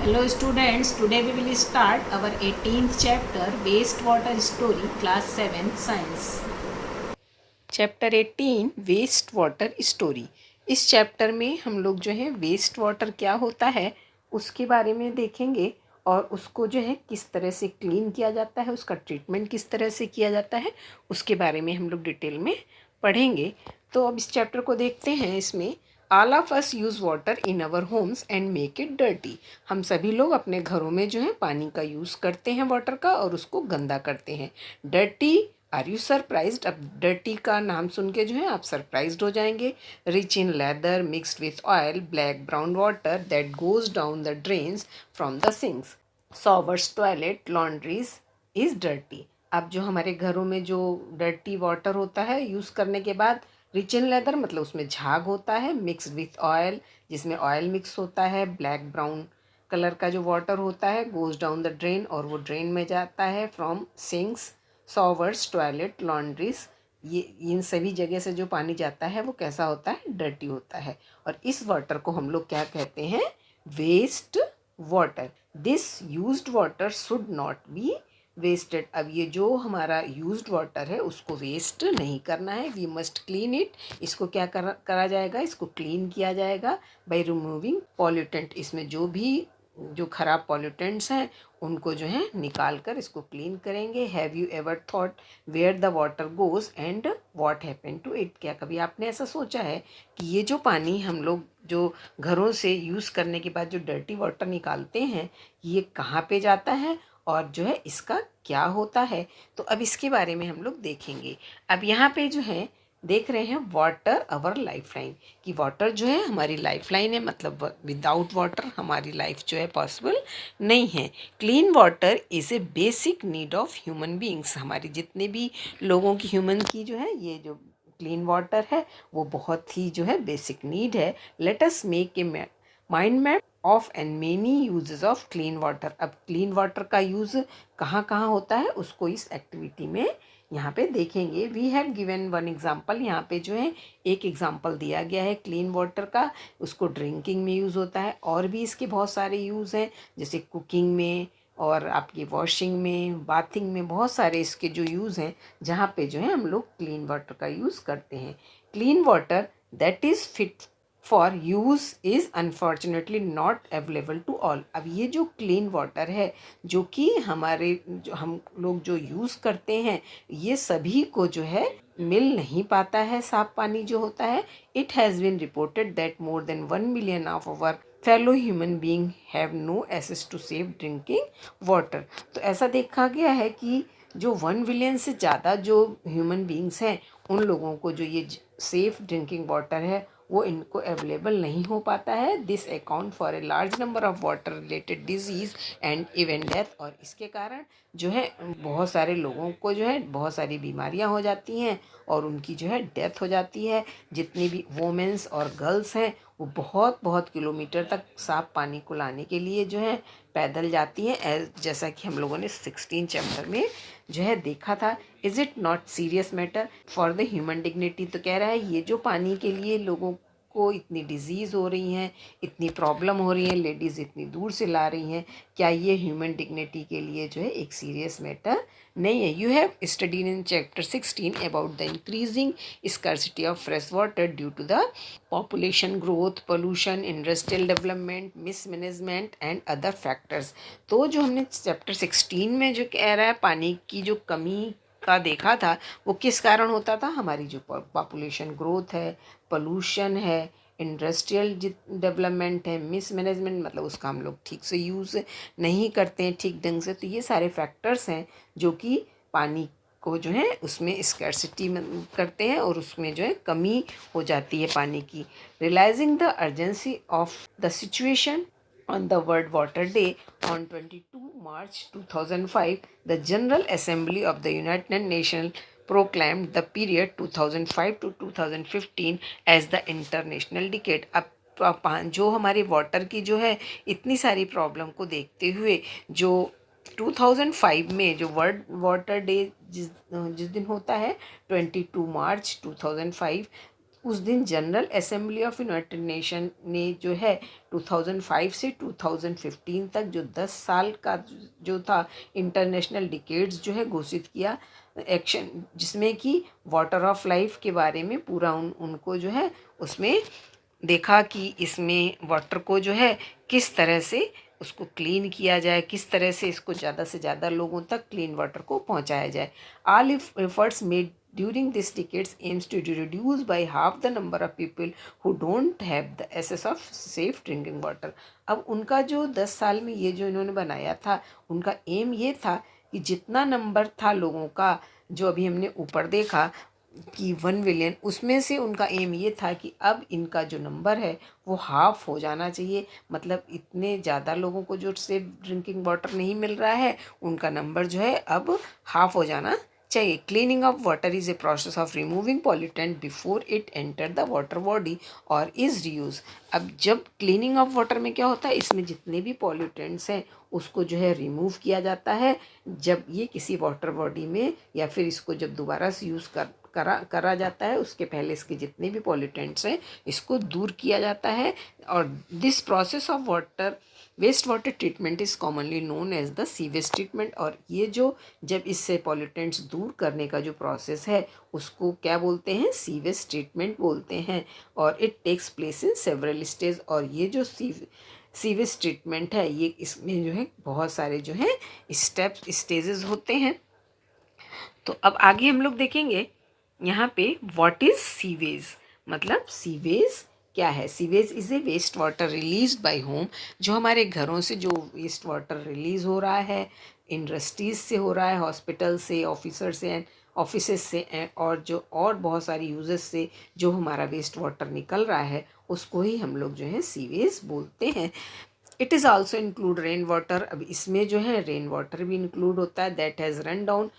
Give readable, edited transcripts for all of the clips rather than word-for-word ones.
Hello students, today we will start our 18th chapter wastewater story class 7 science. Chapter 18 waste water story. इस chapter में हम लोग जो है वेस्ट वाटर क्या होता है उसके बारे में देखेंगे और उसको जो है किस तरह से क्लीन किया जाता है, उसका ट्रीटमेंट किस तरह से किया जाता है उसके बारे में हम लोग डिटेल में पढ़ेंगे। तो अब इस चैप्टर को देखते हैं। इसमें all of us use water in our homes and make it dirty. हम सभी लोग अपने घरों में जो है पानी का यूज़ करते हैं वाटर का और उसको गंदा करते हैं। Dirty, are you surprised? अब डर्टी का नाम सुन के जो है आप सरप्राइज्ड हो जाएंगे। Rich in leather mixed with oil, black brown water that goes down the drains from the sinks, showers, toilet, laundries is dirty. अब जो हमारे घरों में जो डर्टी वाटर होता है यूज़ करने के बाद, रिच इन लेदर मतलब उसमें झाग होता है, मिक्स विथ ऑयल जिसमें ऑयल मिक्स होता है, ब्लैक ब्राउन कलर का जो वाटर होता है गोज डाउन द ड्रेन और वो ड्रेन में जाता है, from sinks, showers, toilet, laundries, ये इन सभी जगह से जो पानी जाता है वो कैसा होता है? डर्टी होता है। और इस वाटर को हम लोग क्या कहते हैं? Waste water. This used water should not be wasted. अब ये जो हमारा यूज्ड वाटर है उसको वेस्ट नहीं करना है, वी मस्ट क्लीन इट। इसको क्या करा जाएगा? इसको क्लीन किया जाएगा बाय रिमूविंग पॉल्यूटेंट। इसमें जो खराब पॉल्यूटेंट्स हैं उनको जो है निकाल कर इसको क्लीन करेंगे। Have you ever thought where the water goes and what happen to it? क्या कभी आपने ऐसा सोचा है कि ये जो पानी हम लोग जो घरों से यूज़ करने के बाद जो डर्टी वाटर निकालते हैं ये कहाँ पे जाता है और जो है इसका क्या होता है? तो अब इसके बारे में हम लोग देखेंगे। अब यहाँ पे जो है देख रहे हैं वाटर अवर लाइफ लाइन, कि वाटर जो है हमारी लाइफ लाइन है, मतलब विदाउट वाटर हमारी लाइफ जो है पॉसिबल नहीं है। Clean water is a basic need of human beings. हमारी जितने भी लोगों की, ह्यूमन की जो है ये जो क्लीन वाटर है वो बहुत ही जो है बेसिक नीड है। Let us make a mind map of and many uses of clean water. अब क्लीन वाटर का यूज़ कहाँ कहाँ होता है उसको इस एक्टिविटी में यहाँ पे देखेंगे। We have given one example. यहाँ पे जो है एक एग्जाम्पल दिया गया है क्लीन वाटर का, उसको ड्रिंकिंग में यूज़ होता है। और भी इसके बहुत सारे यूज़ हैं, जैसे कुकिंग में और आपकी वॉशिंग में, बाथिंग में, बहुत सारे इसके जो यूज़ हैं जहाँ पे जो है हम लोग क्लीन वाटर का यूज़ करते हैं। Clean water that is fit for use is unfortunately not available to all. अब ये जो क्लीन वाटर है जो कि हमारे जो हम लोग जो यूज़ करते हैं ये सभी को जो है मिल नहीं पाता है साफ पानी जो होता है। It has been reported that more than 1 million of our fellow human being have no access to safe drinking water. तो ऐसा देखा गया है कि जो 1 बिलियन से ज़्यादा जो ह्यूमन बींग्स हैं उन लोगों को जो ये सेफ ड्रिंकिंग वाटर है वो इनको अवेलेबल नहीं हो पाता है। This account for a large number of water related disease and even death. और इसके कारण जो है बहुत सारे लोगों को जो है बहुत सारी बीमारियां हो जाती हैं और उनकी जो है डेथ हो जाती है। जितनी भी वोमेंस और गर्ल्स हैं वो बहुत बहुत किलोमीटर तक साफ पानी को लाने के लिए जो है पैदल जाती हैं, जैसा कि हम लोगों ने 16 चैप्टर में जो है देखा था। Is it not serious matter for the human dignity? तो कह रहा है ये जो पानी के लिए लोगों को इतनी डिजीज़ हो रही हैं, इतनी प्रॉब्लम हो रही है, लेडीज़ इतनी दूर से ला रही हैं, क्या ये ह्यूमन डिग्निटी के लिए जो है एक सीरियस मैटर नहीं है? You have studied in chapter 16 about the increasing scarcity of fresh water due to the population growth, pollution, industrial development, mismanagement and other factors. तो जो हमने चैप्टर 16 में जो कह रहा है पानी की जो कमी का देखा था वो किस कारण होता था? हमारी जो पॉपुलेशन ग्रोथ है, पोल्यूशन है, इंडस्ट्रियल डेवलपमेंट है, मिसमैनेजमेंट मतलब उसका हम लोग ठीक से यूज़ नहीं करते हैं ठीक ढंग से। तो ये सारे फैक्टर्स हैं जो कि पानी को जो है उसमें स्कैर्सिटी करते हैं और उसमें जो है कमी हो जाती है पानी की। Realising the urgency of the situation on the World Water Day on 22 March 2005, the General Assembly of the United Nations proclaimed the period 2005 to 2015 as the International Decade। अब जो हमारे वाटर की जो है इतनी सारी प्रॉब्लम को देखते हुए जो 2005 में जो वर्ल्ड वाटर डे जिस जिस दिन होता है 22 मार्च 2005, उस दिन general assembly of United nation ने जो है 2005 से 2015 तक जो 10 साल का जो था इंटरनेशनल डिकेड्स जो है घोषित किया एक्शन, जिसमें कि वाटर ऑफ लाइफ के बारे में पूरा उनको जो है उसमें देखा कि इसमें वाटर को जो है किस तरह से उसको क्लीन किया जाए, किस तरह से इसको ज़्यादा से ज़्यादा लोगों तक क्लीन वाटर को पहुंचाया जाए। All efforts made during this decades aims to reduce by half the number of people who don't have the access of safe drinking water। अब उनका जो 10 साल में ये जो इन्होंने बनाया था, उनका एम ये था कि जितना नंबर था लोगों का, जो अभी हमने ऊपर देखा कि 1 बिलियन, उसमें से उनका एम ये था कि अब इनका जो नंबर है वो हाफ हो जाना चाहिए। मतलब इतने ज़्यादा लोगों को जो सेफ ड्रिंकिंग वाटर नहीं मिल रहा है, उनका नंबर जो है अब हाफ हो जाना चाहिए। Cleaning of water is a process of removing pollutant before it enter the water body और इज़ रीयूज। अब जब क्लीनिंग ऑफ वाटर में क्या होता है, इसमें जितने भी पॉल्यूटेंट्स हैं उसको जो है रिमूव किया जाता है जब ये किसी वाटर बॉडी में, या फिर इसको जब दोबारा से यूज़ करा जाता है, उसके पहले इसके जितने भी पॉल्यूटेंट्स हैं इसको दूर किया जाता है। और this process of water waste water treatment is commonly known as the sewage treatment. और ये जो जब इससे पॉल्यूटेंट्स दूर करने का जो प्रोसेस है उसको क्या बोलते हैं, सीवेज ट्रीटमेंट बोलते हैं। और it takes place in several stage. और ये जो सीवेज ट्रीटमेंट है ये, इसमें जो है बहुत सारे जो है स्टेजेस होते हैं। तो अब आगे हम लोग देखेंगे यहाँ पे व्हाट इज़ सीवेज, मतलब सीवेज क्या है। Sewage is a waste water release by home, जो हमारे घरों से जो वेस्ट वाटर रिलीज़ हो रहा है, इंडस्ट्रीज से हो रहा है, हॉस्पिटल से, ऑफिसर से, ऑफिसेस से, और जो और बहुत सारी यूजेस से जो हमारा वेस्ट वाटर निकल रहा है उसको ही हम लोग जो है सीवेज बोलते हैं। It is also include rain water. अब इसमें जो है रेन वाटर भी इंक्लूड होता है, that has run down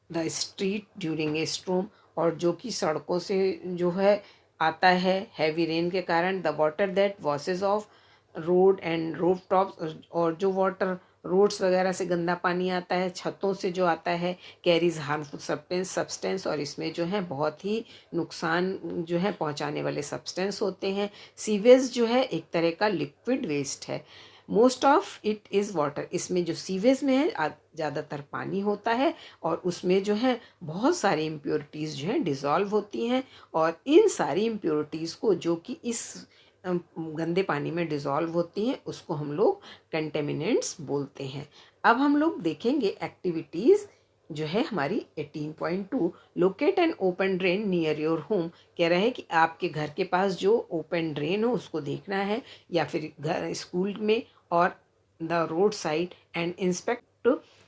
the street during a storm, और जो कि सड़कों से जो है आता है हैवी रेन के कारण। The water that washes of road and roof tops, और जो वाटर रोड्स वगैरह से गंदा पानी आता है, छतों से जो आता है, कैरीज हार्मफुल सब्सटेंस, और इसमें जो है बहुत ही नुकसान जो है पहुंचाने वाले सब्सटेंस होते हैं। सीवेज जो है एक तरह का लिक्विड वेस्ट है। Most of it is water, इसमें जो सीवेज में है ज़्यादातर पानी होता है, और उसमें जो है बहुत सारी इम्प्योरिटीज़ जो हैं डिज़ोल्व होती हैं। और इन सारी इम्प्योरिटीज़ को जो कि इस गंदे पानी में डिज़ोल्व होती हैं उसको हम लोग कंटेमिनेंट्स बोलते हैं। अब हम लोग देखेंगे एक्टिविटीज़ जो है हमारी 18.2, locate N open drain near your home. कह रहा है कि आपके घर के पास जो ओपन ड्रेन हो उसको देखना है, या फिर घर स्कूल में और the road side, and inspect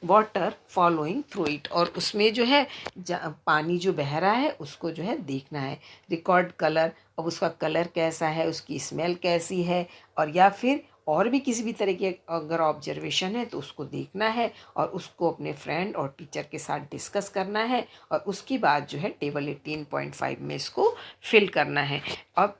water following through it, और उसमें जो है पानी जो बह रहा है उसको जो है देखना है। रिकॉर्ड कलर, अब उसका कलर कैसा है, उसकी स्मेल कैसी है, और या फिर और भी किसी भी तरह की अगर ऑब्जर्वेशन है तो उसको देखना है, और उसको अपने फ्रेंड और टीचर के साथ डिस्कस करना है, और उसके बाद जो है टेबल 18.5 में इसको फिल करना है। अब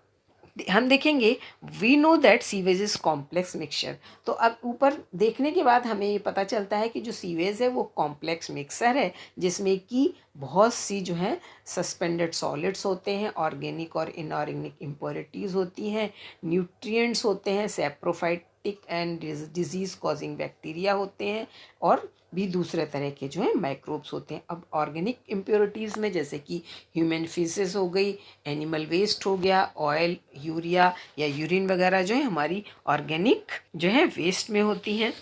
हम देखेंगे we know that sewage is complex mixture. तो अब ऊपर देखने के बाद हमें ये पता चलता है कि जो सीवेज है वो कॉम्प्लेक्स मिक्सर है, जिसमें कि बहुत सी जो हैं सस्पेंडेड सॉलिड्स होते हैं, ऑर्गेनिक और इनऑर्गेनिक इम्प्योरिटीज़ होती हैं, न्यूट्रिएंट्स होते हैं, saprophytic and disease causing bacteria होते हैं, और भी दूसरे तरह के जो है माइक्रोब्स होते हैं। अब ऑर्गेनिक इम्प्योरिटीज़ में जैसे कि ह्यूमन फीसेस हो गई, एनिमल वेस्ट हो गया, ऑयल, यूरिया या यूरिन वगैरह जो है हमारी ऑर्गेनिक जो है वेस्ट में होती हैं।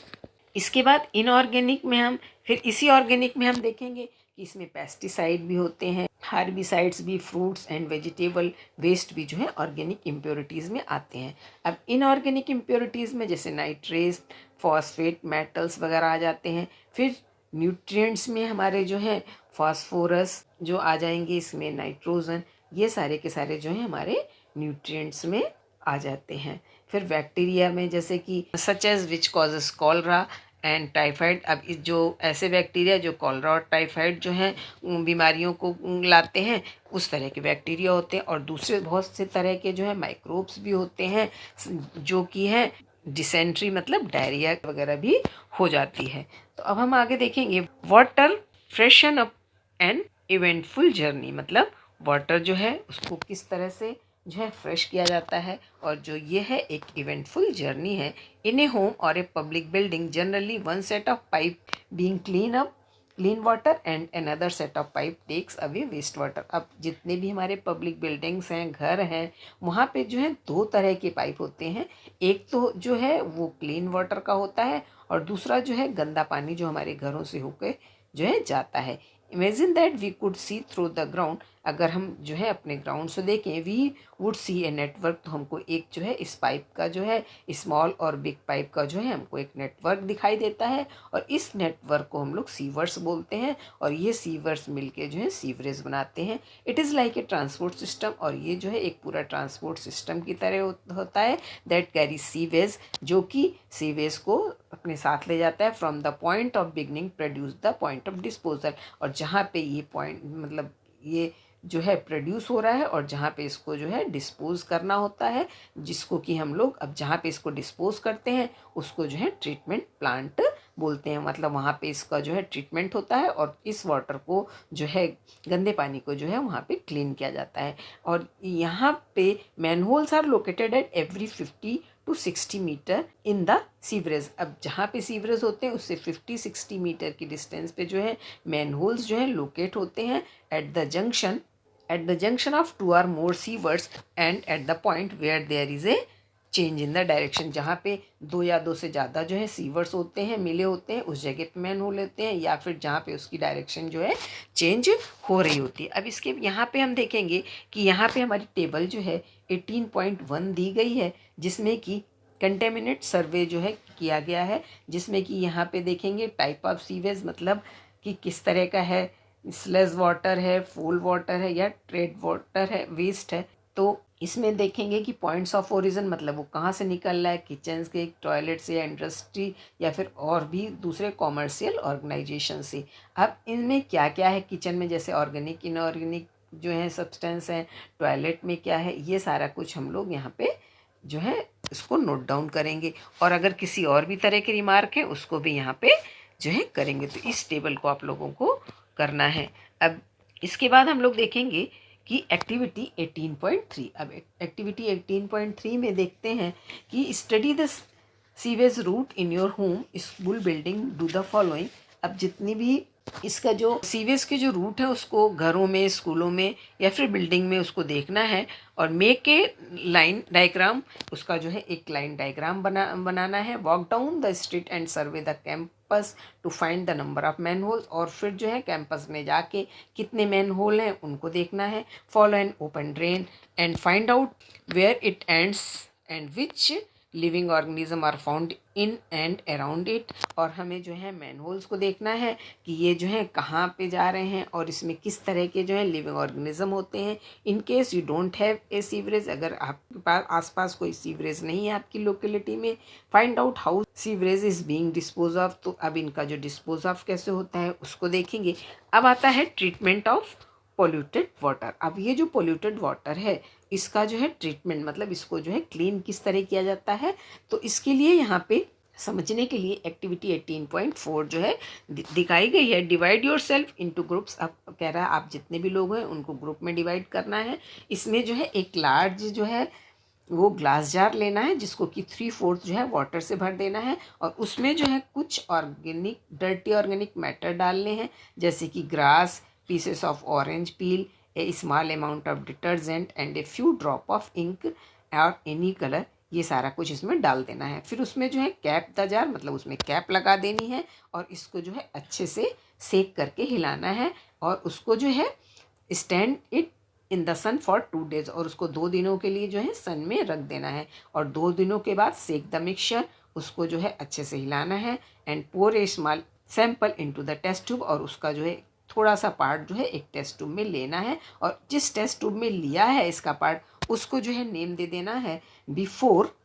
इसके बाद इनऑर्गेनिक में हम फिर इसी ऑर्गेनिक में हम देखेंगे कि इसमें पेस्टिसाइड भी होते हैं, हार्बिसाइड्स भी, फ्रूट्स एंड वेजिटेबल वेस्ट भी जो है ऑर्गेनिक इम्प्योरिटीज़ में आते हैं। अब इनऑर्गेनिक इम्प्योरिटीज़ में जैसे नाइट्रेट, फॉस्फेट, मेटल्स वगैरह आ जाते हैं। फिर न्यूट्रिएंट्स में हमारे जो हैं फास्फोरस जो आ जाएंगे, इसमें नाइट्रोजन, ये सारे के सारे जो हैं हमारे न्यूट्रिएंट्स में आ जाते हैं। फिर बैक्टीरिया में जैसे कि such as which causes cholera and typhoid. अब जो ऐसे बैक्टीरिया जो कॉलरा और टाइफाइड जो हैं बीमारियों को लाते हैं, उस तरह के बैक्टीरिया होते हैं। और दूसरे बहुत से तरह के जो है माइक्रोब्स भी होते हैं, जो कि हैं डिसेंट्री, मतलब डायरिया वगैरह भी हो जाती है। तो अब हम आगे देखेंगे water freshen up an eventful journey, मतलब वाटर जो है उसको किस तरह से जो है फ्रेश किया जाता है। और जो ये है एक इवेंटफुल जर्नी है। इन ए होम और a public building generally one set of pipe being clean water and another set of pipe takes away waste water. अब जितने भी हमारे पब्लिक बिल्डिंग्स हैं, घर हैं, वहाँ पे जो है दो तरह के पाइप होते हैं। एक तो जो है वो क्लीन वाटर का होता है और दूसरा जो है गंदा पानी जो हमारे घरों से होकर जो है जाता है। Imagine that we could see through the ground. अगर हम जो है अपने ग्राउंड से देखें, we would see a network, तो हमको एक जो है इस पाइप का जो है स्मॉल और बिग पाइप का जो है हमको एक नेटवर्क दिखाई देता है। और इस नेटवर्क को हम लोग सीवर्स बोलते हैं और ये सीवर्स मिलके जो है सीवरेज बनाते हैं। It is like a transport system, और ये जो है एक पूरा ट्रांसपोर्ट सिस्टम की तरह होता है दैट कैरी सीवेज, जो कि सीवेज को अपने साथ ले जाता है from the point of beginning produce the point of disposal. और जहाँ पे ये पॉइंट मतलब ये जो है प्रोड्यूस हो रहा है और जहाँ पे इसको जो है डिस्पोज करना होता है, जिसको कि हम लोग अब जहाँ पे इसको डिस्पोज करते हैं उसको जो है ट्रीटमेंट प्लांट बोलते हैं। मतलब वहाँ पे इसका जो है ट्रीटमेंट होता है और इस वाटर को जो है गंदे पानी को जो है वहाँ पे क्लीन किया जाता है। और यहाँ पे manholes are located at every 50 to 60 metre in the sewerage. अब जहाँ पे सीवरेज होते हैं उससे 50-60 मीटर की डिस्टेंस पे जो है मैनहोल्स जो है लोकेट होते हैं at the junction of two or more sewers and at the point where there is a change in the direction. जहाँ पे दो या दो से ज़्यादा जो है सीवर्स होते हैं, मिले होते हैं, उस जगह पे मैन होल लेते हैं, या फिर जहाँ पे उसकी डायरेक्शन जो है चेंज हो रही होती है। अब इसके यहाँ पे हम देखेंगे कि यहाँ पे हमारी टेबल जो है 18.1 दी गई है, जिसमें कि कंटेमिनेट सर्वे जो है किया गया है, जिसमें कि यहाँ पे देखेंगे टाइप ऑफ सीवेज, मतलब कि किस तरह का है, स्लज वाटर है, फूल वाटर है या ट्रेड वाटर है, वेस्ट है। तो इसमें देखेंगे कि पॉइंट्स ऑफ ओरिजिन मतलब वो कहाँ से निकल रहा है, किचन के, टॉयलेट से, या इंडस्ट्री, या फिर और भी दूसरे कॉमर्शियल ऑर्गेनाइजेशन से। अब इनमें क्या क्या है किचन में, जैसे ऑर्गेनिक, इनऑर्गेनिक जो है सब्सटेंस हैं, टॉयलेट में क्या है, ये सारा कुछ हम लोग यहाँ पे जो है इसको नोट डाउन करेंगे। और अगर किसी और भी तरह के रिमार्क हैं उसको भी यहाँ पे जो है करेंगे। तो इस टेबल को आप लोगों को करना है। अब इसके बाद हम लोग देखेंगे कि एक्टिविटी 18.3। अब एक्टिविटी 18.3 में देखते हैं कि study the sewage route in your home, school, building, do the following. अब जितनी भी इसका जो सीवेज के जो रूट है उसको घरों में, स्कूलों में या फिर बिल्डिंग में उसको देखना है और मेक ए लाइन डायग्राम, उसका जो है एक लाइन डायग्राम बनाना है। Walk down the street and survey the campus to find the number of manholes, और फिर जो है कैंपस में जाके कितने मैन होल हैं उनको देखना है। Follow an open drain and find out where it ends and which living organism are found in and around it. और हमें जो है मैनहोल्स को देखना है कि ये जो है कहाँ पे जा रहे हैं और इसमें किस तरह के जो है लिविंग ऑर्गेनिज्म होते हैं। In case you don't have a sewerage, अगर आपके पास आसपास कोई सीवरेज नहीं है आपकी लोकेलिटी में, find out how sewerage is being dispose of. तो अब इनका जो डिस्पोज ऑफ कैसे होता है उसको देखेंगे। अब आता है ट्रीटमेंट ऑफ पोल्यूटेड वाटर। अब ये जो पोल्यूटेड वाटर है इसका जो है ट्रीटमेंट मतलब इसको जो है क्लीन किस तरह किया जाता है। तो इसके लिए यहाँ पे समझने के लिए एक्टिविटी 18.4 जो है दिखाई गई है। Divide your self into groups. अब कह रहा है आप जितने भी लोग हैं उनको ग्रुप में डिवाइड करना है। इसमें जो है एक लार्ज जो है वो ग्लास जार लेना है जिसको कि 3/4 जो है वाटर से भर देना है और उसमें जो है कुछ ऑर्गेनिक डर्टी ऑर्गेनिक मैटर डालने हैं, जैसे कि grass, pieces of orange peel, a small amount of detergent and a few drop of ink और एनी कलर, ये सारा कुछ इसमें डाल देना है। फिर उसमें जो है कैप द जार मतलब उसमें कैप लगा देनी है और इसको जो है अच्छे से सेक करके हिलाना है और उसको जो है stand it in the sun for 2 days और उसको 2 दिनों के लिए जो है सन में रख देना है और 2 दिनों के बाद सेक द मिक्सचर, उसको जो है अच्छे से हिलाना है and pour a small sample into the test tube और उसका जो है थोड़ा सा पार्ट जो है एक टेस्ट ट्यूब में लेना है और जिस टेस्ट ट्यूब में लिया है इसका पार्ट उसको जो है नेम दे देना है बिफोर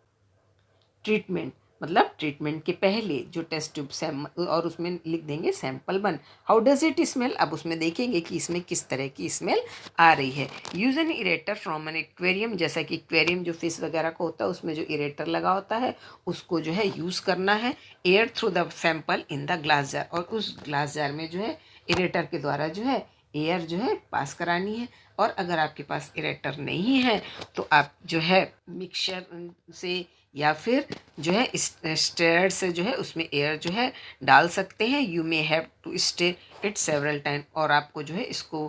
ट्रीटमेंट, मतलब ट्रीटमेंट के पहले जो टेस्ट ट्यूब और उसमें लिख देंगे sample 1। How does it smell, अब उसमें देखेंगे कि इसमें किस तरह की स्मेल आ रही है। Use an aerator from an aquarium, जैसा कि एक्वेरियम जो फिश वगैरह का होता है उसमें जो इरेटर लगा होता है उसको जो है यूज़ करना है। Air through the sample in the glass jar और उस ग्लास जार में जो है इरेटर के द्वारा जो है एयर जो है पास करानी है। और अगर आपके पास इरेक्टर नहीं है तो आप जो है मिक्सचर से या फिर जो है स्टेयर से जो है उसमें एयर जो है डाल सकते हैं। You may have to stay it several time, और आपको जो है इसको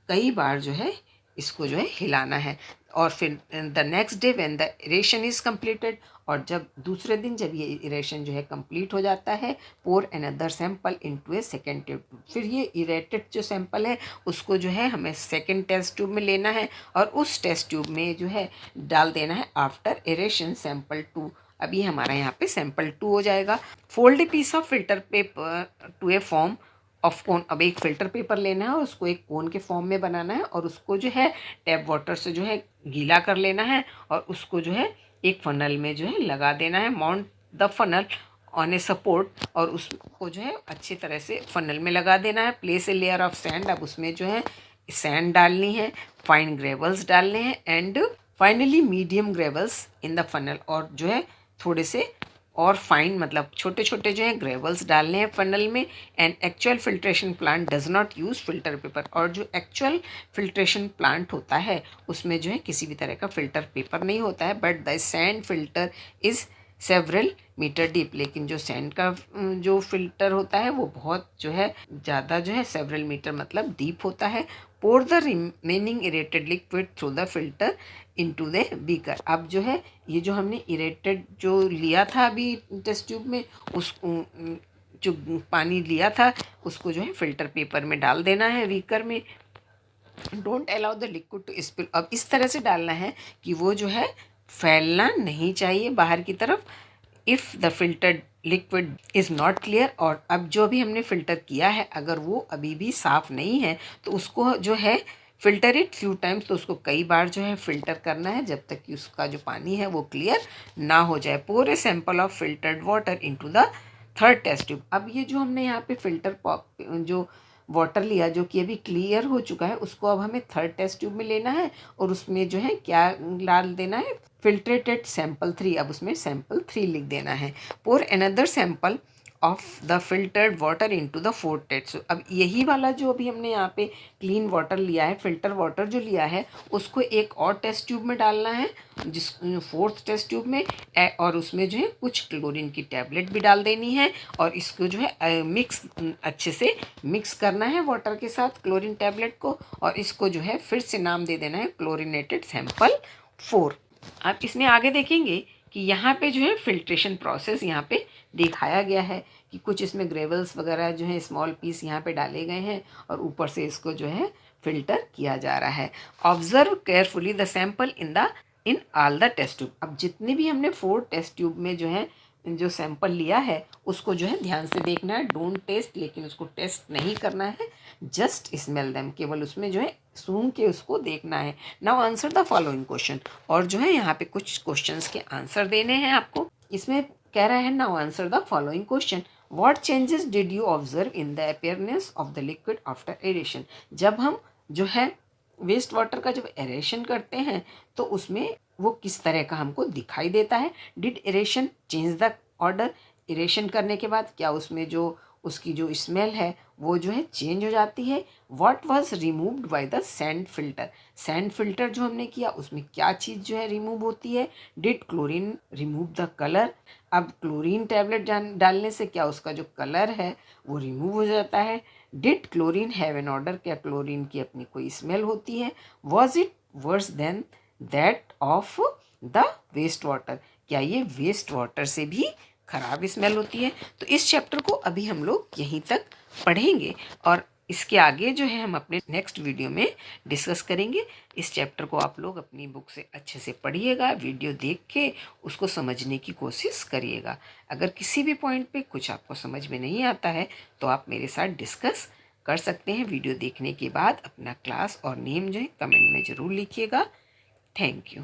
कई बार जो है इसको जो है हिलाना है। और फिर the next day when the aeration is completed, और जब दूसरे दिन जब ये इरेशन जो है कंप्लीट हो जाता है, पोर अनदर सैंपल इनटू ए सेकेंड टेस्ट ट्यूब। फिर ये इरेटेड जो सैंपल है उसको जो है हमें सेकेंड टेस्ट ट्यूब में लेना है और उस टेस्ट ट्यूब में जो है डाल देना है आफ्टर इरेशन सैंपल 2। अभी हमारा यहाँ पे सैंपल 2 हो जाएगा। Fold a piece of filter paper to a form of cone. अब एक फ़िल्टर पेपर लेना है और उसको एक कोन के फॉर्म में बनाना है और उसको जो है टैप वाटर से जो है गीला कर लेना है और उसको जो है एक फनल में जो है लगा देना है। Mount the funnel on a support, और उसको जो है अच्छी तरह से फनल में लगा देना है। Place a layer of sand, अब उसमें जो है सैंड डालनी है, फाइन ग्रेवल्स डालने हैं and finally medium gravels in the funnel, और जो है थोड़े से और फाइन मतलब छोटे छोटे जो है ग्रेवल्स डालने हैं फनल में। And actual filtration plant does not use filter paper, और जो एक्चुअल फिल्ट्रेशन प्लांट होता है उसमें जो है किसी भी तरह का फिल्टर पेपर नहीं होता है। But the sand filter is several metre deep, लेकिन जो सैंड का जो फिल्टर होता है वो बहुत जो है ज़्यादा जो है सेवरल मीटर मतलब डीप होता है। Pour the remaining aerated liquid through the filter into the beaker. अब जो है ये जो हमने इरेटेड जो लिया था अभी टेस्ट ट्यूब में, उस जो पानी लिया था उसको जो है फिल्टर पेपर में डाल देना है बीकर में। Don't allow the liquid to spill, अब इस तरह से डालना है कि वो जो है फैलना नहीं चाहिए बाहर की तरफ। If the filtered liquid is not clear, और अब जो भी हमने फ़िल्टर किया है अगर वो अभी भी साफ़ नहीं है तो उसको जो है फ़िल्टर इट फ्यू टाइम्स, तो उसको कई बार जो है फ़िल्टर करना है जब तक कि उसका जो पानी है वो क्लियर ना हो जाए। Pour a sample of filtered water into the third test tube. अब ये जो हमने यहाँ पे फ़िल्टर जो वाटर लिया जो कि अभी क्लियर हो चुका है उसको अब हमें थर्ड टेस्ट ट्यूब में लेना है और उसमें जो है क्या डाल देना है, फिल्ट्रेटेड सैंपल 3। अब उसमें सैंपल 3 लिख देना है। Pour another sample of the filtered water into the fourth test. अब यही वाला जो अभी हमने यहाँ पे क्लीन वाटर लिया है, फिल्टर वाटर जो लिया है उसको एक और टेस्ट ट्यूब में डालना है जिस फोर्थ टेस्ट ट्यूब में, और उसमें जो है कुछ क्लोरीन की टैबलेट भी डाल देनी है और इसको जो है मिक्स अच्छे से मिक्स करना है वाटर के साथ क्लोरीन टैबलेट को, और इसको जो है फिर से नाम दे देना है क्लोरीनेटेड सैंपल 4। आप इसमें आगे देखेंगे कि यहाँ पे जो है फिल्ट्रेशन प्रोसेस यहाँ पे दिखाया गया है कि कुछ इसमें ग्रेवल्स वगैरह जो है स्मॉल पीस यहाँ पे डाले गए हैं और ऊपर से इसको जो है फिल्टर किया जा रहा है। Observe carefully the sample in all the test tube. अब जितने भी हमने 4 टेस्ट ट्यूब में जो है जो सैंपल लिया है उसको जो है ध्यान से देखना है। डोंट टेस्ट, लेकिन उसको टेस्ट नहीं करना है, जस्ट स्मेल देम, केवल उसमें जो है सूंघ के उसको देखना है। Now answer the following question, और जो है यहाँ पे कुछ क्वेश्चंस के आंसर देने हैं आपको। इसमें कह रहा है now answer the following question. What changes did you observe in the appearance of the liquid after aeration. जब हम जो है वेस्ट वाटर का जब एरेशन करते हैं तो उसमें वो किस तरह का हमको दिखाई देता है। Did aeration change the order, aeration करने के बाद क्या उसमें जो उसकी जो स्मेल है वो जो है चेंज हो जाती है। What was removed by the sand filter, sand filter जो हमने किया उसमें क्या चीज़ जो है रिमूव होती है। Did chlorine remove the colour, अब क्लोरीन टैबलेट डालने से क्या उसका जो कलर है वो रिमूव हो जाता है। Did chlorine have an order, क्या क्लोरीन की अपनी कोई स्मेल होती है। Was it worse than that of the waste water, क्या ये वेस्ट वाटर से भी ख़राब स्मेल होती है। तो इस चैप्टर को अभी हम लोग यहीं तक पढ़ेंगे और इसके आगे जो है हम अपने नेक्स्ट वीडियो में डिस्कस करेंगे। इस चैप्टर को आप लोग अपनी बुक से अच्छे से पढ़िएगा, वीडियो देख के उसको समझने की कोशिश करिएगा। अगर किसी भी पॉइंट पे कुछ आपको समझ में नहीं आता है तो आप मेरे साथ डिस्कस कर सकते हैं। वीडियो देखने के बाद अपना क्लास और नेम जो है कमेंट में ज़रूर लिखिएगा। Thank you.